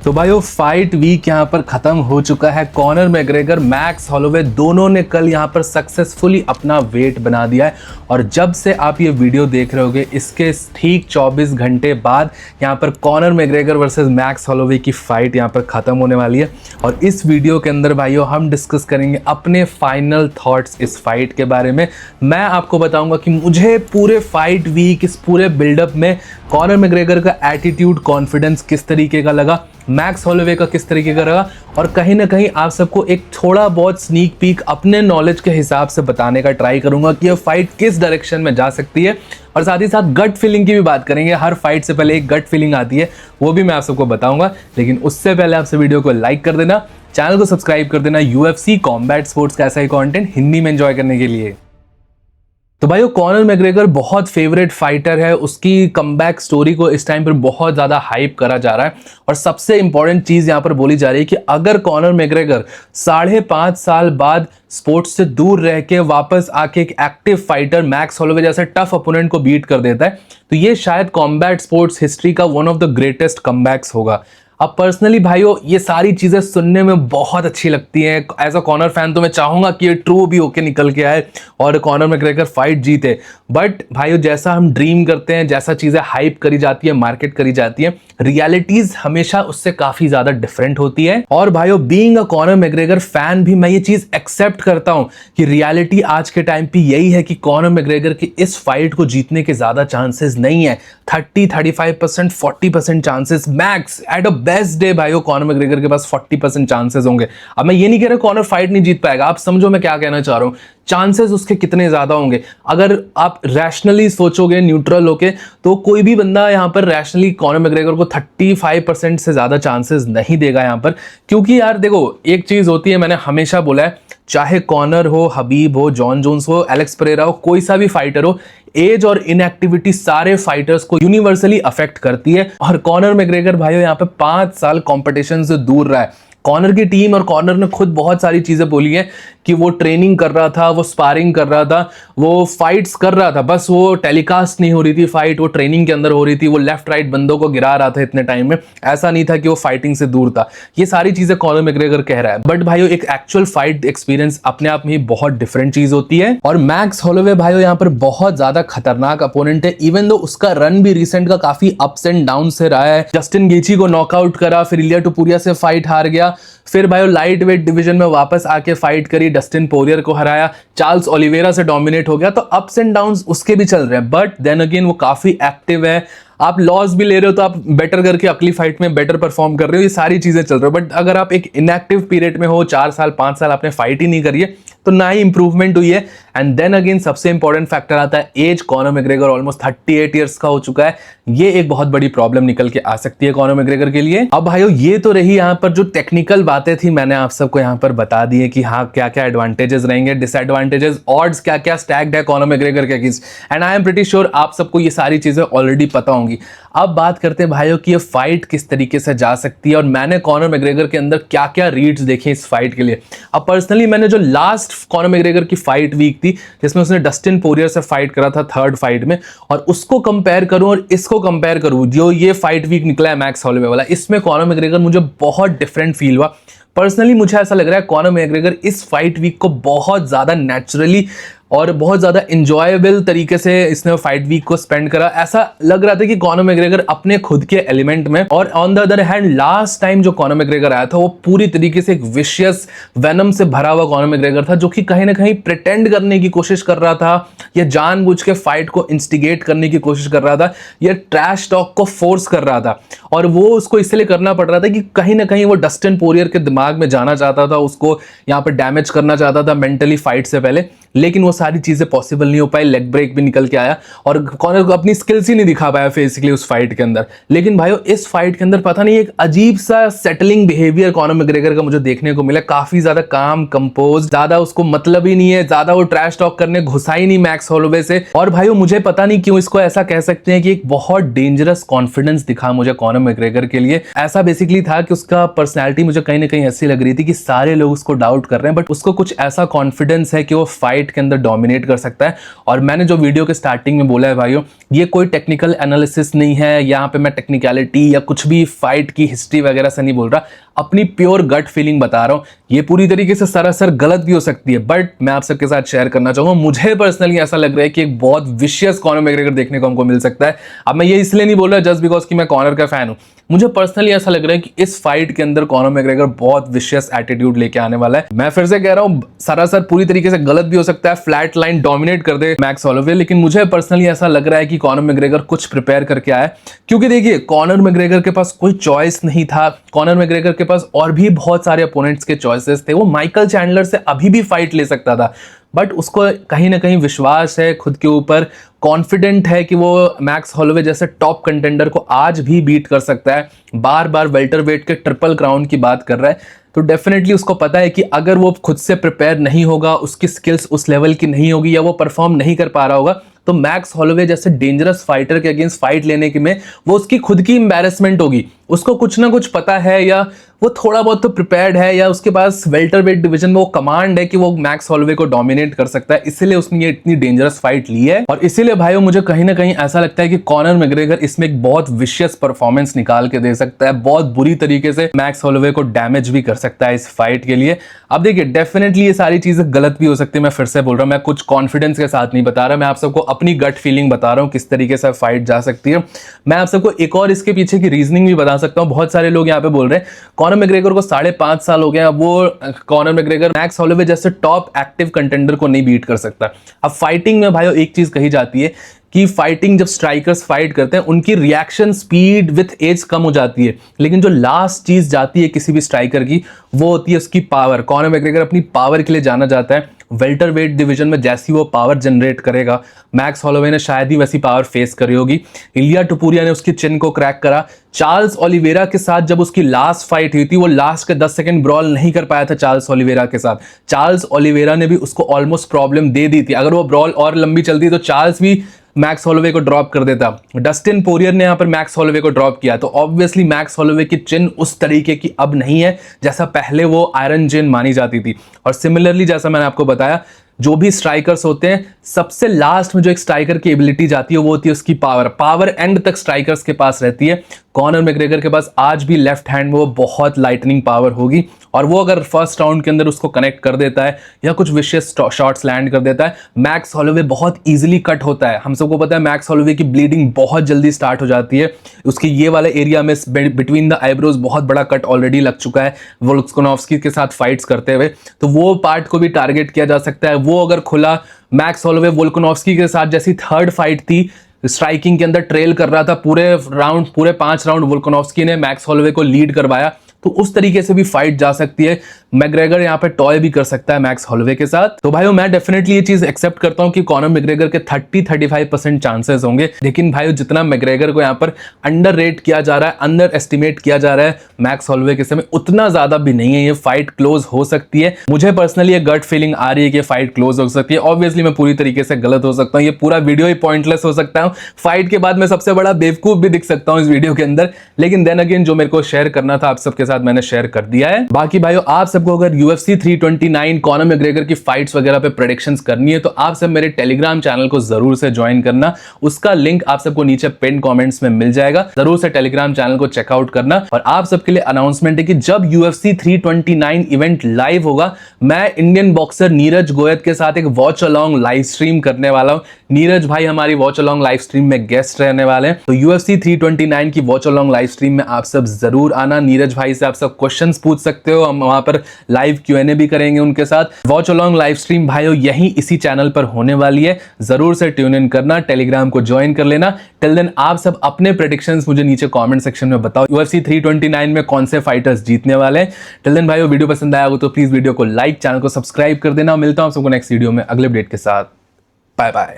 तो भाई वो फाइट वीक यहाँ पर खत्म हो चुका है। कॉनर मैग्रेगर, मैक्स हॉलोवे दोनों ने कल यहाँ पर सक्सेसफुली अपना वेट बना दिया है। और जब से आप ये वीडियो देख रहे होगे इसके ठीक 24 घंटे बाद यहाँ पर Conor McGregor versus max Holloway की फाइट यहाँ पर खत्म होने वाली है। और इस वीडियो के अंदर भाइयों हम डिस्कस करेंगे अपने फाइनल थॉट्स इस फाइट के बारे में। मैं आपको बताऊंगा कि मुझे पूरे फाइट वीक, इस पूरे बिल्डअप में कॉनर मैग्रेगर का एटीट्यूड, कॉन्फिडेंस किस तरीके का लगा, मैक्स हॉलोवे का किस तरीके का रहा, और कहीं ना कहीं आप सबको एक थोड़ा बहुत स्नीक पीक अपने नॉलेज के हिसाब से बताने का ट्राई करूंगा कि ये फाइट किस डायरेक्शन में जा सकती है। और साथ ही साथ गट फीलिंग की भी बात करेंगे। हर फाइट से पहले एक गट फीलिंग आती है, वो भी मैं आप सबको बताऊंगा। लेकिन उससे पहले आपसे वीडियो को लाइक कर देना, चैनल को सब्सक्राइब कर देना UFC कॉम्बैट स्पोर्ट्स का ऐसा ही कंटेंट हिंदी में एंजॉय करने के लिए। तो भाई कॉनर मैग्रेगर बहुत फेवरेट फाइटर है, उसकी कमबैक स्टोरी को इस टाइम पर बहुत ज़्यादा हाइप करा जा रहा है। और सबसे इंपॉर्टेंट चीज़ यहाँ पर बोली जा रही है कि अगर कॉनर मैग्रेगर 5.5 साल बाद स्पोर्ट्स से दूर रह के वापस आके एक एक्टिव फाइटर मैक्स हॉलोवे जैसे टफ अपोनेंट को बीट कर देता है, तो ये शायद कॉम्बैट स्पोर्ट्स हिस्ट्री का one of the greatest comebacks होगा। अब पर्सनली भाइयों ये सारी चीज़ें सुनने में बहुत अच्छी लगती हैं। एज अ कॉनर फैन तो मैं चाहूँगा कि ये ट्रू भी होके निकल के आए और कॉनर मैग्रेगर फाइट जीते। बट भाइयों जैसा हम ड्रीम करते हैं, जैसा चीज़ें हाइप करी जाती है, मार्केट करी जाती है, रियलिटीज़ हमेशा उससे काफ़ी ज़्यादा डिफरेंट होती है। और भाइयों being a Conor McGregor fan भी मैं ये चीज़ एक्सेप्ट करता हूँ कि रियलिटी आज के टाइम पे यही है कि कॉनर मैग्रेगर की इस फाइट को जीतने के ज़्यादा चांसेस नहीं है। 30-35%, 40% chances max at a best day भाइयों कॉनर मैग्रेगर के पास 40% चांसेस होंगे। अब मैं ये नहीं कह रहा कॉनर फाइट नहीं जीत पाएगा, आप समझो मैं क्या कहना चाह रहा हूँ। चांसेस उसके कितने ज्यादा होंगे अगर आप रैशनली सोचोगे, न्यूट्रल होके, तो कोई भी बंदा यहाँ पर रैशनली कॉनर मैग्रेगर को 35% से ज्यादा चांसेस नहीं देगा यहाँ पर। क्योंकि यार देखो एक चीज होती है, मैंने हमेशा बोला है, चाहे कॉनर हो, हबीब हो, जॉन जोन्स हो, एलेक्स परेरा हो, कोई सा भी फाइटर हो, एज और इनएक्टिविटी सारे फाइटर्स को यूनिवर्सली अफेक्ट करती है। और कॉनर मैग्रेगर भाइयों यहाँ पे 5 साल कंपटीशन से दूर रहा है। कॉनर की टीम और कॉनर ने खुद बहुत सारी चीजें बोली है कि वो ट्रेनिंग कर रहा था, वो स्पारिंग कर रहा था, वो फाइट्स कर रहा था, बस वो टेलीकास्ट नहीं हो रही थी फाइट, वो ट्रेनिंग के अंदर हो रही थी। वो लेफ्ट राइट बंदों को गिरा रहा था इतने टाइम में, ऐसा नहीं था कि वो फाइटिंग से दूर था। ये सारी चीजें कॉनर मैग्रेगर कह रहा है। बट भाइयों एक एक्चुअल फाइट एक्सपीरियंस अपने आप में ही बहुत डिफरेंट चीज होती है। और मैक्स हॉलोवे भाइयों यहाँ पर बहुत ज्यादा खतरनाक अपोनेंट है। इवन दो उसका रन भी रिसेंट का काफी अप्स एंड डाउन से रहा है। जस्टिन गेची को नॉकआउट करा, फिर इलिया टुपुरिया से फाइट हार गया, फिर भाई लाइट वेट डिवीजन में वापस आके फाइट करी, डस्टिन पोरियर को हराया, चार्ल्स ओलिवेरा से डोमिनेट हो गया। तो अप्स एंड डाउन्स उसके भी चल रहे हैं, बट देन अगेन वो काफी एक्टिव है। आप लॉस भी ले रहे हो तो आप बेटर करके अगली फाइट में बेटर परफॉर्म कर रहे हो, ये सारी चीजें चल रही हो। बट अगर आप एक इनएक्टिव पीरियड में हो, 4 साल 5 साल आपने फाइट ही नहीं करी है, तो ना ही इंप्रूवमेंट हुई है। एंड देन अगेन सबसे इंपॉर्टेंट फैक्टर आता है age. Conor McGregor almost 38 years का हो चुका है। ये एक बहुत बड़ी प्रॉब्लम निकल के आ सकती है कॉनर मैग्रेगर के लिए। अब भाइयों ये तो रही यहाँ पर जो टेक्निकल बातें थी, मैंने आप सबको यहाँ पर बता दी है कि हाँ क्या क्या एडवांटेजेस रहेंगे, डिसएडवांटेजेस, ऑड्स क्या क्या स्टैक्ड है कॉनर मैग्रेगर के against. And I am pretty sure आप सबको ये सारी चीजें ऑलरेडी पता होंगी। अब बात करते हैं भाइयों कि ये फाइट किस तरीके से जा सकती है और मैंने कॉनर मैग्रेगर के अंदर क्या क्या रीड्स देखे इस फाइट के लिए। अब पर्सनली मैंने जो लास्ट कॉनर मैग्रेगर की फाइट वीक थी जिसमें उसने डस्टिन पोरियर से फाइट करा था थर्ड फाइट में, और उसको कंपेयर करूं और इसको कंपेयर करूं जो ये फाइट वीक निकला है मैक्स हॉलोवे वाला, इसमें कॉनर मैग्रेगर मुझे बहुत डिफरेंट फील हुआ। पर्सनली मुझे ऐसा लग रहा है कॉनर मैग्रेगर इस फाइट वीक को बहुत ज्यादा नेचुरली और बहुत ज्यादा इंजॉयबल तरीके से इसने फाइट वीक को स्पेंड करा। ऐसा लग रहा था कि कॉनर मैग्रेगर अपने खुद के एलिमेंट में। और on the other hand last time जो कॉनर मैग्रेगर आया था वो पूरी तरीके से एक विशियस वेनम से भरा हुआ कॉनर मैग्रेगर था, जो कि कहीं ना कहीं प्रिटेंड करने की कोशिश कर रहा था या जानबूझ के फाइट को इंस्टिगेट करने की कोशिश कर रहा था या ट्रैश टॉक को फोर्स कर रहा था। और वो उसको इसलिए करना पड़ रहा था कि कहीं ना कहीं वो डस्टिन पोरियर के दिमाग में जाना चाहता था, उसको यहाँ पर डैमेज करना चाहता था मेंटली फाइट से पहले। लेकिन वो सारी चीजें पॉसिबल नहीं हो पाई, लेग ब्रेक भी निकल के आया और कॉनर को अपनी स्किल्स ही नहीं दिखा पाया बेसिकली उस फाइट के अंदर। लेकिन भाइयों इस फाइट के अंदर पता नहीं एक अजीब सा सेटलिंग बिहेवियर कॉनर मैग्रेगर का मुझे देखने को मिला। काफी ज्यादा काम कंपोज, ज्यादा उसको मतलब ही नहीं है, ज्यादा वो ट्रैश टॉक करने घुसा ही नहीं मैक्स हॉलोवे से। और भाइयों मुझे पता नहीं क्यों इसको ऐसा कह सकते हैं कि एक बहुत डेंजरस कॉन्फिडेंस दिखा मुझे कॉनर मैग्रेगर के लिए। ऐसा बेसिकली था कि उसका पर्सनैलिटी मुझे कहीं ना कहीं ऐसी लग रही थी कि सारे लोग उसको डाउट कर रहे हैं, बट उसको कुछ ऐसा कॉन्फिडेंस है कि वो फाइट फाइट के अंदर डोमिनेट कर सकता है। और मैंने जो वीडियो के स्टार्टिंग में बोला है भाइयों, ये कोई टेक्निकल एनालिसिस नहीं है, यहाँ पे मैं टेक्निकलिटी या कुछ भी फाइट की हिस्ट्री वगैरह से नहीं बोल रहा, अपनी प्योर गट फीलिंग बता रहा हूँ। ये पूरी तरीके से सरासर गलत भी हो सकती है, बट मैं आप सबके साथ शेयर करना चाहूंगा। मुझे पर्सनली ऐसा लग रहा है कि एक बहुत विशियस कॉनर मैकग्रेगर देखने को हमको मिल सकता है। अब मैं ये इसलिए नहीं बोल रहा जस्ट बिकॉज कि मैं कॉनर का फैन हूं, मुझे पर्सनली ऐसा लग रहा है कि इस फाइट के अंदर कॉनर मैकग्रेगर बहुत विशियस एटीट्यूड लेके आने वाला है। मैं फिर से कह रहा हूं, सरासर पूरी तरीके से गलत भी हो सकता है, फ्लैट लाइन डोमिनेट कर दे मैक्स हॉलोवे, लेकिन मुझे पर्सनली ऐसा लग रहा है कि कॉनर मैकग्रेगर कुछ प्रिपेयर करके आया है। क्योंकि देखिए, कॉनर मैकग्रेगर के पास कोई चॉइस नहीं था। कॉनर मैकग्रेगर के पास और भी बहुत सारे अपोनेंट्स के चॉइसेस थे। वो माइकल चैंडलर से अभी भी फाइट ले सकता था, बट उसको कहीं ना कहीं विश्वास है खुद के ऊपर, कॉन्फिडेंट है कि वो मैक्स हॉलोवे जैसे टॉप कंटेंडर को आज भी बीट कर सकता है। बार बार वेल्टरवेट के ट्रिपल क्राउन की बात कर रहा है, तो डेफिनेटली उसको पता है कि अगर वो खुद से प्रिपेयर नहीं होगा, उसकी स्किल्स उस लेवल की नहीं होगी या वो परफॉर्म नहीं कर पा रहा होगा, तो मैक्स हॉलोवे जैसे डेंजरस फाइटर के अगेंस्ट फाइट लेने के में वो उसकी खुद की एम्बैरेसमेंट होगी। उसको कुछ ना कुछ पता है, या वो थोड़ा बहुत तो प्रिपेयर्ड है, या उसके पास वेल्टरवेट डिवीजन में वो कमांड है कि वो मैक्स हॉलोवे को डोमिनेट कर सकता है। इसीलिए उसने ये इतनी डेंजरस फाइट ली है। और इसीलिए भाइयों, मुझे कहीं ना कहीं ऐसा लगता है कि कॉनर मैकग्रेगर इसमें एक बहुत विशियस परफॉर्मेंस निकाल के दे सकता है, बहुत बुरी तरीके से मैक्स हॉलोवे को डैमेज भी कर सकता है इस फाइट के लिए। अब देखिए, डेफिनेटली ये सारी चीजें गलत भी हो सकती है, मैं फिर से बोल रहा हूँ, मैं कुछ कॉन्फिडेंस के साथ नहीं बता रहा, मैं आप सबको अपनी गट फीलिंग बता रहा हूँ किस तरीके से फाइट जा सकती है। मैं आप सबको एक और इसके पीछे की रीजनिंग भी बता सकता हूँ। बहुत सारे लोग यहाँ पे बोल रहे हैं कॉनर मैकग्रेगर को 5.5 साल हो गया, अब वो कॉनर मैकग्रेगर मैक्स हॉलोवे जैसे टॉप एक्टिव कंटेंडर को नहीं बीट कर सकता। अब फाइटिंग में भाइयों एक चीज कही जाती है कि फाइटिंग, जब स्ट्राइकर्स फाइट करते हैं, उनकी रिएक्शन स्पीड विथ एज कम हो जाती है, लेकिन जो लास्ट चीज जाती है किसी भी स्ट्राइकर की, वो होती है उसकी पावर। कॉनर मैकग्रेगर अपनी पावर के लिए जाना जाता है। वेल्टरवेट डिवीजन में जैसी वो पावर जनरेट करेगा, मैक्स हॉलोवे ने शायद ही वैसी पावर फेस करी होगी। इलिया टुपुरिया ने उसकी चिन को क्रैक करा। चार्ल्स ओलिवेरा के साथ जब उसकी लास्ट फाइट हुई थी, वो लास्ट के 10 सेकंड ब्रॉल नहीं कर पाया था चार्ल्स ओलिवेरा के साथ। चार्ल्स ओलिवेरा ने भी उसको ऑलमोस्ट प्रॉब्लम दे दी थी। अगर वो ब्रॉल और लंबी चलती तो चार्ल्स भी मैक्स हॉलोवे को ड्रॉप कर देता। डस्टिन पोरियर ने यहां पर मैक्स हॉलोवे को ड्रॉप किया, तो ऑब्वियसली मैक्स हॉलोवे की चिन उस तरीके की अब नहीं है जैसा पहले वो आयरन चिन मानी जाती थी। और सिमिलरली, जैसा मैंने आपको बताया, जो भी स्ट्राइकर्स होते हैं, सबसे लास्ट में जो एक स्ट्राइकर की एबिलिटी जाती है वो होती है उसकी पावर। पावर एंड तक स्ट्राइकर्स के पास रहती है। कॉनर मैकग्रेगर के पास आज भी लेफ्ट हैंड में वो बहुत लाइटनिंग पावर होगी, और वो अगर फर्स्ट राउंड के अंदर उसको कनेक्ट कर देता है या कुछ विशियस शॉट्स लैंड कर देता है, मैक्स हॉलोवे बहुत इजीली कट होता है। हम सबको पता है मैक्स हॉलोवे की ब्लीडिंग बहुत जल्दी स्टार्ट हो जाती है। उसके ये वाले एरिया में बिटवीन द आईब्रोज बहुत बड़ा कट ऑलरेडी लग चुका है वोल्कोनोव्स्की के साथ फाइट्स करते हुए, तो वो पार्ट को भी टारगेट किया जा सकता है। वो अगर खुला मैक्स हॉलोवे वोल्कोनोव्स्की के साथ जैसी थर्ड फाइट थी, स्ट्राइकिंग के अंदर ट्रेल कर रहा था पूरे 5 राउंड वोल्कोनोव्स्की ने मैक्स हॉलोवे को लीड करवाया, तो उस तरीके से भी फाइट जा सकती है। मैकग्रेगर यहाँ पे टॉय भी कर सकता है मैक्स हॉलोवे के साथ। तो भाइयों, मैं डेफिनेटली ये चीज एक्सेप्ट करता हूं कि कॉनर मैकग्रेगर के 30-35% चांसेस होंगे, लेकिन भाइयों जितना मैकग्रेगर को यहाँ पर अंडर रेट किया जा रहा है, अंडर एस्टिमेट किया जा रहा है मैक्स हॉलोवे के समय, उतना ज्यादा भी नहीं है। ये फाइट क्लोज हो सकती है। मुझे पर्सनली ये गट फीलिंग आ रही है कि फाइट क्लोज हो सकती है। ऑब्वियसली मैं पूरी तरीके से गलत हो सकता हूँ, ये पूरा वीडियो ही पॉइंटलेस हो सकता है। फाइट के बाद मैं सबसे बड़ा बेवकूफ भी दिख सकता हूँ इस वीडियो के अंदर, लेकिन देन अगेन जो मेरे को शेयर करना था आप सबके साथ मैंने शेयर कर दिया है। बाकी भाइयों, आप सबको अगर UFC 329 कॉनर मैकग्रेगर की फाइट्स वगैरह पे प्रेडिक्शंस करनी है, तो आप सब मेरे टेलीग्राम चैनल को जरूर से ज्वाइन करना। उसका लिंक आप सबको नीचे पिन कमेंट्स में मिल जाएगा, जरूर से टेलीग्राम चैनल को चेकआउट करना। और आप सबके लिए अनाउंसमेंट है कि जब UFC 329 इवेंट लाइव होगा, मैं इंडियन बॉक्सर नीरज गोयत के साथ एक वॉच अलोंग लाइव स्ट्रीम करने वाला हूं। नीरज भाई हमारी वॉच अलोंग लाइव स्ट्रीम में गेस्ट रहने वाले हैं, तो UFC 329 की वॉच अलोंग लाइव स्ट्रीम में आप सब जरूर आना। नीरज भाई से आप सब क्वेश्चंस पूछ सकते हो, हम वहां पर लाइव Q&A भी करेंगे उनके साथ। वॉच अलोंग लाइव स्ट्रीम भाइयों यही इसी चैनल पर होने वाली है, जरूर से ट्यून इन करना, टेलीग्राम को ज्वाइन कर लेना। टिल देन आप सब अपने प्रेडिक्शंस मुझे नीचे कमेंट सेक्शन में बताओ, UFC 329 में कौन से फाइटर्स जीतने वाले हैं। टिल देन भाइयों, वीडियो पसंद आया हो तो प्लीज वीडियो को लाइक, चैनल को सब्सक्राइब कर देना। मिलता हूं सबको नेक्स्ट वीडियो में अगले अपडेट के साथ। Bye bye.